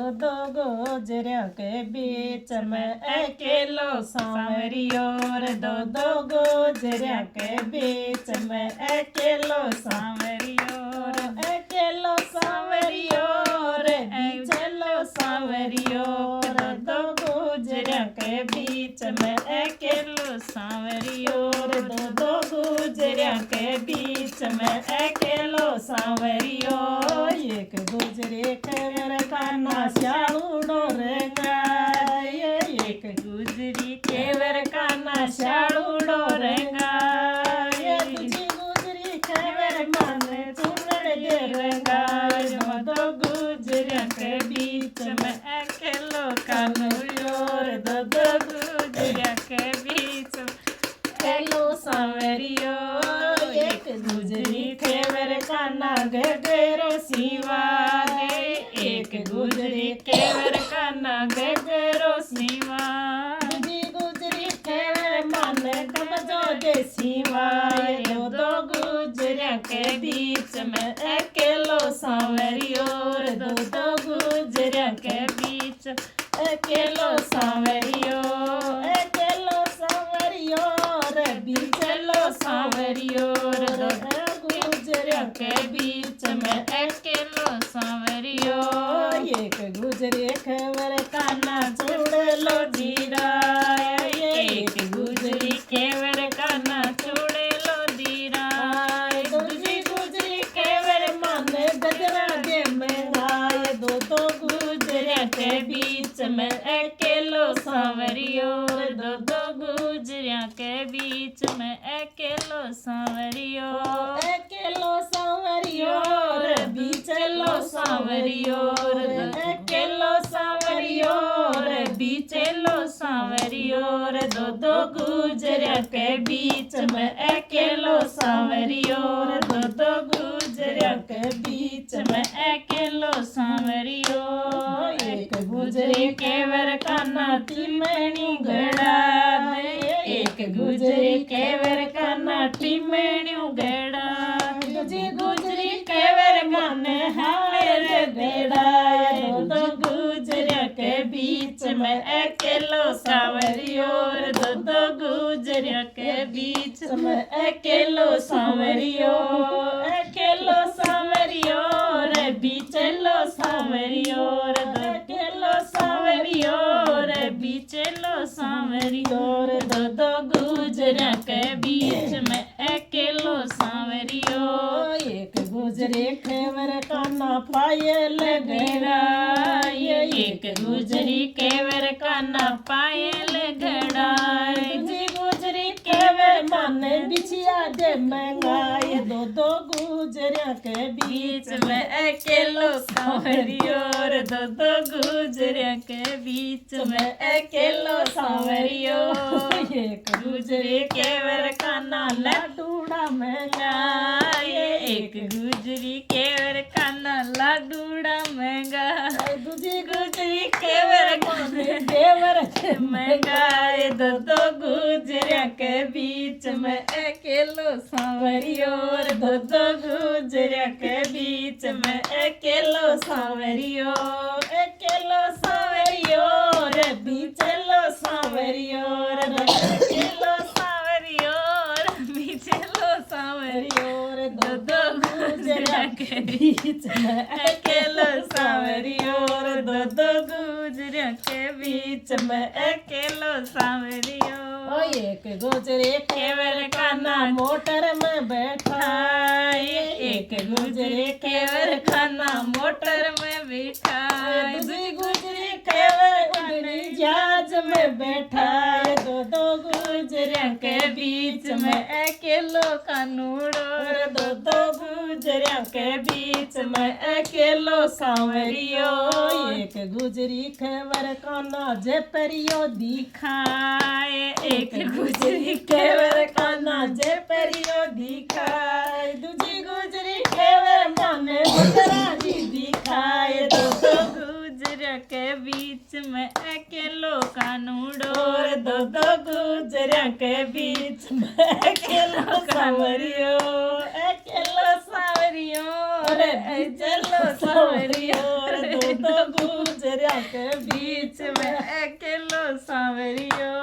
दो दो गुजरियों के बीच में अकेलो सांवरियो रे दो दो गुजरियों के बीच में अकेलो सांवरियो रे अकेलो सांवरियो रे चलो सांवरियो रे दो गुजरियों के बीच में अकेलो सांवरियो रे दो गुजरियों के बीच में अकेलो सांवरियो एक गुजरे केवर काना श्यालूडो रेंगाय एक गुजरी केवर काना श्यालूडो रेंगाय तुझी गुजरी केवर माने चुनड़ दे रेंगाय दो गुजरियों के बीच में अकेलो कानूरियो रे दो गुजरियों के बीच में अकेलो सांवरियो एक गुजरी केवर काना गगरो सिवा दे एक गुजरी केवर काना गगरो सिवा दूजी गुजरी केवर मन कमजो दे सिवा दो गुजरियों के बीच में अकेलो सांवरियो रे दो गुजरियों के बीच अकेलो सांवरियो रे बीचलो सांवरियो रे दो गुजरियों के बीच में अकेलो सांवरियो एक गुजरे केवर काना चूड़लो जीरा एक गुजरी केवर काना चूड़लो जीरा दूजी गुजरी केवर मन गजरा दे महंगाई दो गुजरियों के बीच में अकेलो सांवरियो दो गुजरियों के बीच में अकेलो सांवरियो रे बीचलो सांवरियो रे अकेलो सांवरियो रे बीचलो सांवरियो रे दो गुजरियों के बीच में अकेलो सांवरियो रे दो गुजरियों के बीच में अकेलो सांवरियो एक गुजरी केवर काना टिमणी गड़ा एक गुजरी केवर काना टिमणी गड़ा दूजी गुजरी केवर माने हारे बेड़ा दो गुजरियों के बीच में अकेलो सांवरियो रे दो गुजरियों के बीच में अकेलो सांवरियो रे बीचलो सांवरियो रे अकेलो सांवरियो रे बीचलो सांवरियो रे दो गुजरियों के बीच में अकेलो सांवरियो एक गुजरे केवर काना पायल गड़ा एक गुजरी केवर काना पायल गड़ा जी गुजरी केवर माने बिछिया दे महंगाई दो गुजरियों के बीच में अकेलो सांवरियो रे दो गुजरियों के बीच में अकेलो सांवरियो एक गुजरी केवर काना लाडूड़ा महंगा एक गुजरी केवर काना लाडूड़ा महंगा दूजी गुजरी केवर काना देवर महंगा दो गुजरियों के बीच में अकेलो सांवरियो रे दो गुजरियों के बीच में अकेलो सांवरियो रे बीचलो सांवरियो रे अकेलो सांवरियो रे बीचलो सांवरियो रे दो गुजरियों के बीच में अकेलो सांवरियो रे दो गुजरियों के बीच में अकेलो सांवरियो एक गुजरे केवर काना मोटर में बैठा एक गुजरे केवर काना मोटर में बैठा दूसरी गुजरी केवर जहाज में बैठा दो गुजरियों के बीच में अकेलो कानूड़ो दो गुजरियों के बीच में अकेलो सांवरियो एक गुजरी केवर काना जेपरियो दिखाए एक गुजरी केवर काना जेपरियो दिखाए दूजी गुजरी केवर माने बकराजी दिखाए दो गुजरियों के बीच में अकेलो कानूड़ो दो गुजरियों के बीच में अकेलो सांवरियो रे चलो सांवरियो दो गुजरियों गुजरा के बीच में अकेलो सांवरियो।